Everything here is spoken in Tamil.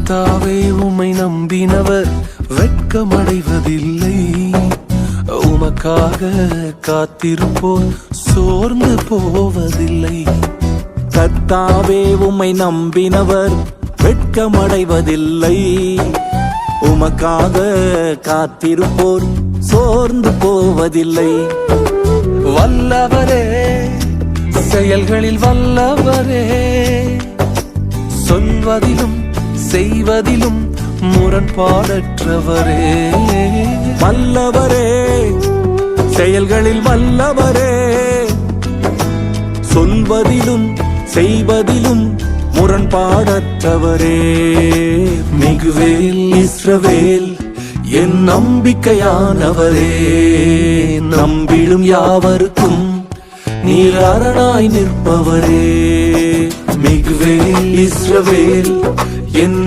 கர்த்தாவே உம்மை நம்பினவர் வெட்கமடைவதில்லை. உமக்காக காத்திருப்போர் சோர்ந்து போவதில்லை. கர்த்தாவே உம்மை நம்பினவர் வெட்கமடைவதில்லை. உமக்காக காத்திருப்போர் சோர்ந்து போவதில்லை. வல்லவரே, செயல்களில் வல்லவரே, சொல்வதிலும் செய்வதிலும் முரண்பாடற்றவரே. வல்லவரே, செயல்களில் வல்லவரே, சொல்வதிலும் செய்வதிலும் முரண்பாடற்றவரே. மிகுவேல் இஸ்ரவேல் என் நம்பிக்கையானவரே, நம்பிடும் யாவருக்கும் நீர் அரணாய் நிற்பவரே. மிகுவேல் இஸ்ரவேல் என்